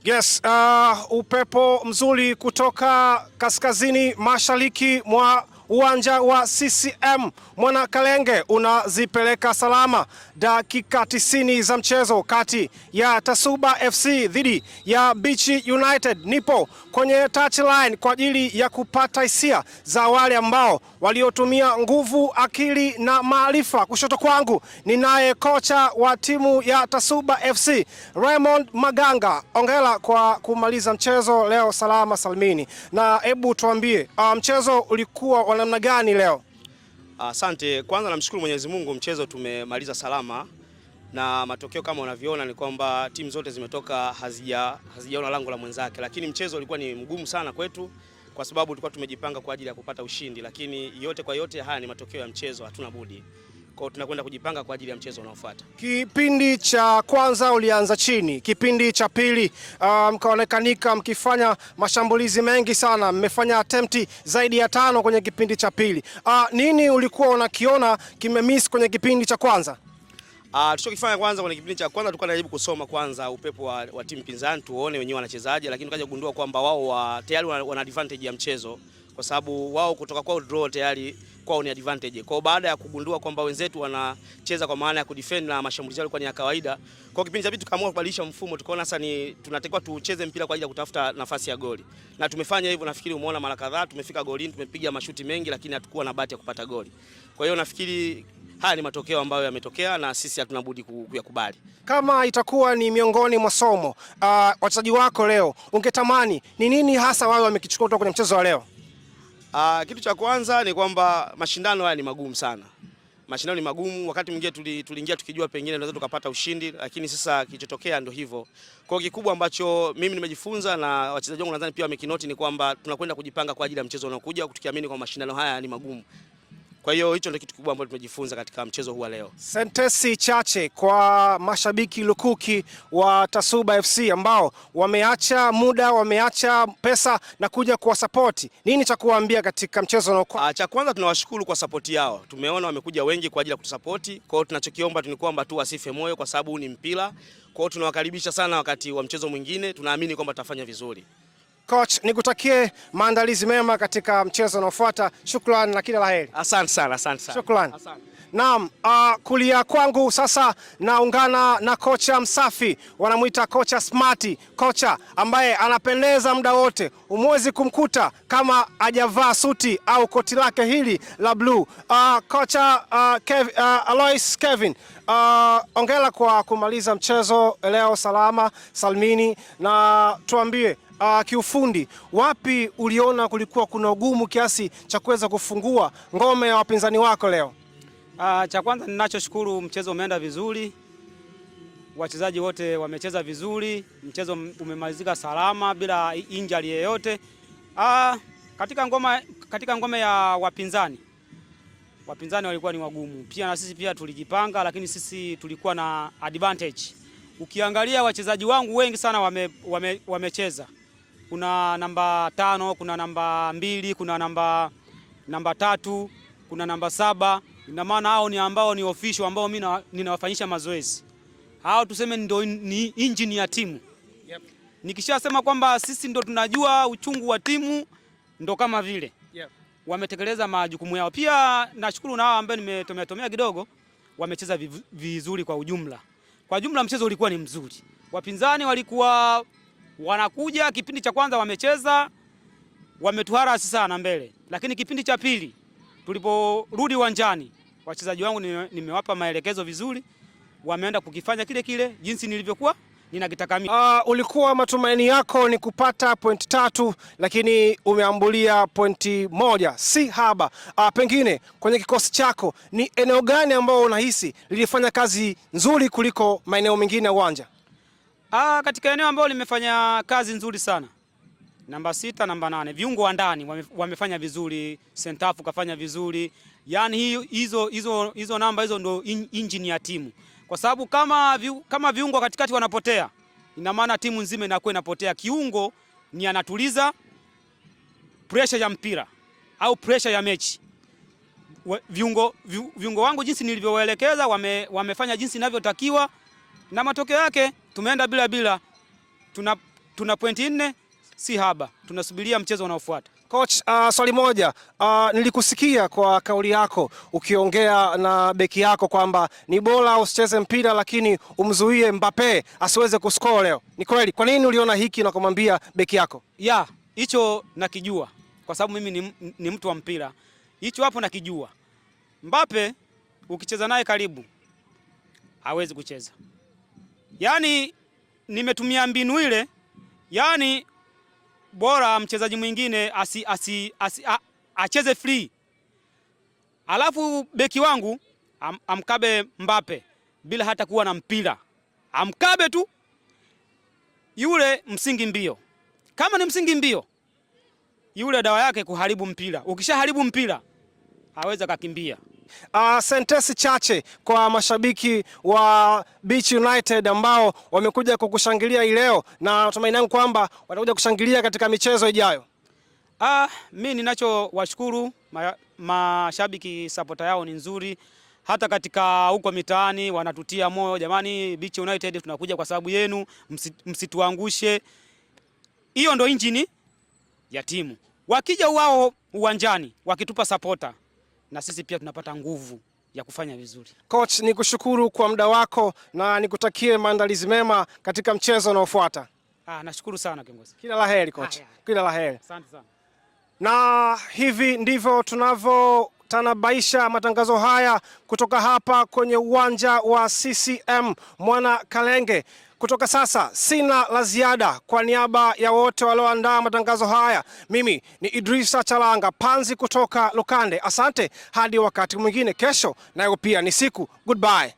Yes, upepo mzuri kutoka kaskazini mashariki mwa uwanja wa CCM Mwanakalenge unazipeleka salama dakika 90 za mchezo kati ya Tasuba FC dhidi ya Beach United. Nipo kwenye touchline kwa ajili ya kupata hisia za wale ambao waliotumia nguvu, akili na maarifa. Kushoto kwangu ninaye kocha wa timu ya Tasuba FC Raymond Maganga. Ongera kwa kumaliza mchezo leo salama salmini, na hebu tuambie mchezo ulikuwa wa namna gani leo? Asante. Kwanza namshukuru Mwenyezi Mungu, mchezo tumemaliza salama na matokeo kama unavyoona ni kwamba timu zote zimetoka hazijaona lango la mwenzake, lakini mchezo ulikuwa ni mgumu sana kwetu kwa sababu tulikuwa tumejipanga kwa ajili ya kupata ushindi, lakini yote kwa yote haya ni matokeo ya mchezo, hatuna budi. Kwa hiyo tunakwenda kujipanga kwa ajili ya mchezo unaofuata. Kipindi cha kwanza ulianza chini, kipindi cha pili mkaonekanika mkifanya mashambulizi mengi sana, mmefanya attempt zaidi ya 5 kwenye kipindi cha pili. Nini ulikuwa unakiona kimemiss kwenye kipindi cha kwanza? Tulichokifanya kwanza kwenye kipindi cha kwanza tulikuwa tunajaribu kusoma kwanza upepo wa timu pinzani, tuone wenyewe wanachezaje, lakini tukaja kugundua kwamba wao tayari wana advantage ya mchezo kwa sababu wao kutoka kwao draw tayari kwao ni advantage. Kwa baada ya kugundua kwamba wenzetu wanacheza kwa maana ya kudefend na mashambulizi yao yalikuwa ni ya kawaida, kwa kipindi cha pili tukaamua kubadilisha mfumo, tukaona sasa ni tunatakiwa tucheze mpira kwa ajili ya kutafuta nafasi ya goli. Na tumefanya hivyo, nafikiri umeona mara kadhaa tumefika golini, tumepiga mashuti mengi lakini hatukuwa na bahati ya kupata goli. Kwa hiyo nafikiri haya ni matokeo ambayo yametokea na sisi hatuna budi kuyakubali. Kama itakuwa ni miongoni mwa somo wachezaji wako leo, ungetamani ni nini hasa wao wamekichukua kutoka kwenye mchezo wa leo? Kitu cha kwanza ni kwamba mashindano haya ni magumu sana. Mashindano ni magumu, wakati mwingine tuliingia tukijua pengine tunaweza tukapata ushindi, lakini sasa kilichotokea ndio hivyo. Kwa hiyo kikubwa ambacho mimi nimejifunza na wachezaji wangu nadhani pia wamekinoti ni kwamba tunakwenda kujipanga kwa ajili ya mchezo unaokuja, tukiamini kwamba mashindano haya ni magumu. Kwa hiyo hicho ndio kitu kikubwa ambacho tumejifunza katika mchezo huu leo. Sentensi chache kwa mashabiki lukuki wa Tasuba FC ambao wameacha muda, wameacha pesa na kuja kuwasapoti. Nini cha kuwaambia katika mchezo unaokuja? Cha kwanza tunawashukuru kwa support yao. Tumeona wamekuja wengi kwa ajili ya kutusapoti. Kwa hiyo tunachokiomba ni kwamba tu wasife moyo kwa sababu ni mpira. Kwa hiyo tunawakaribisha sana wakati wa mchezo mwingine. Tunaamini kwamba tutafanya vizuri. Coach, nikutakie maandalizi mema katika mchezo unaofuata. Shukrani na kila laheri. Asante sana. Shukrani. Naam, kulia kwangu sasa naungana na kocha msafi, wanamuita kocha smart, kocha ambaye anapendeza muda wote, umwezi kumkuta kama hajavaa suti au koti lake hili la blue. Kocha Alois Kevin, ongera kwa kumaliza mchezo leo salama salmini, na tuambie kiufundi, wapi uliona kulikuwa kuna ugumu kiasi cha kuweza kufungua ngome ya wapinzani wako leo? Cha kwanza ninachoshukuru, mchezo umeenda vizuri, wachezaji wote wamecheza vizuri, mchezo umemalizika salama bila injury yoyote. Katika ngome ya wapinzani walikuwa ni wagumu pia, na sisi pia tulijipanga, lakini sisi tulikuwa na advantage. Ukiangalia wachezaji wangu wengi sana wamecheza. Kuna namba 5, kuna namba 2, kuna namba 3, kuna namba 7. Ina maana hao ni ambao ni official ambao mimi ninawafanyisha mazoezi. Hao tuseme ndio ni engine ya timu. Yep. Nikishasema kwamba sisi ndio tunajua uchungu wa timu, ndio kama vile. Yep. Wametekeleza majukumu yao. Pia nashukuru na hao ambao nimetomea kidogo, wamecheza vizuri kwa ujumla. Kwa jumla mchezo ulikuwa ni mzuri. Wapinzani walikuwa wanakuja, kipindi cha kwanza wamecheza, wametuharasi sana mbele. Lakini kipindi cha pili tuliporudi uwanjani, wachezaji wangu nimewapa maelekezo vizuri, wameenda kukifanya kile jinsi nilivyokuwa ninakitaka mimi. Ulikuwa matumaini yako ni kupata point 3, lakini umeambulia point 1, si haba. Pengine kwenye kikosi chako ni eneo gani ambao unahisi lilifanya kazi nzuri kuliko maeneo mengine ya uwanja? Katika eneo ambalo limefanya kazi nzuri sana, namba 6, namba 8, viungo wa ndani wamefanya vizuri, sentafu kafanya vizuri. Yaani hizo namba hizo ndo engine ya timu. Kwa sababu kama viungo katikati wanapotea, ina maana timu nzima inakuwa inapotea. Kiungo ni anatuliza pressure ya mpira au pressure ya mechi. Viungo wangu jinsi nilivyowaelekeza wamefanya jinsi inavyotakiwa, na matokeo yake tumeenda bila. tuna pointi 4, si haba. Tunasubiria mchezo unaofuata. Coach, swali moja, nilikusikia kwa kauli yako ukiongea na beki yako kwamba ni bora usicheze mpira lakini umzuie Mbappe asiweze kuscore leo. Ni kweli? Kwa nini uliona hiki na kumwambia beki yako? Ya, hicho nakijua kwa sababu mimi ni mtu wa mpira. Hicho hapo nakijua. Mbappe ukicheza naye karibu hawezi kucheza. Yaani nimetumia mbinu ile, yaani bora mchezaji mwingine acheze free. Alafu beki wangu amkabe Mbappe bila hata kuwa na mpira. Amkabe tu. Yule msingi mbio. Kama ni msingi mbio, yule dawa yake kuharibu mpira. Ukishaharibu mpira, hawezi kukimbia. Sentesi chache kwa mashabiki wa Beach United ambao wamekuja kukushangilia hii leo na natumaini yangu kwamba watakuja kushangilia katika michezo ijayo. Mimi ninachowashukuru mashabiki, supporter yao ni nzuri. Hata katika huko mitaani wanatutia moyo, jamani Beach United tunakuja kwa sababu yenu, msituangushe. Hiyo ndo injini ya timu. Wakija wao uwanjani wakitupa supporter, na sisi pia tunapata nguvu ya kufanya vizuri. Coach, nikushukuru kwa muda wako na nikutakie maandalizi mema katika mchezo unaofuata. Nashukuru sana kiongozi. Kila laheri coach. Kila laheri. Asante sana. Na hivi ndivyo tunavyotanabaisha matangazo haya kutoka hapa kwenye uwanja wa CCM Mwana Kalenge. Kutoka sasa sina la ziada. Kwa niaba ya wote walioandaa matangazo haya, mimi ni Idrisa Chalanga Panzi kutoka Lukande. Asante hadi wakati mwingine. Kesho nayo pia ni siku. Goodbye.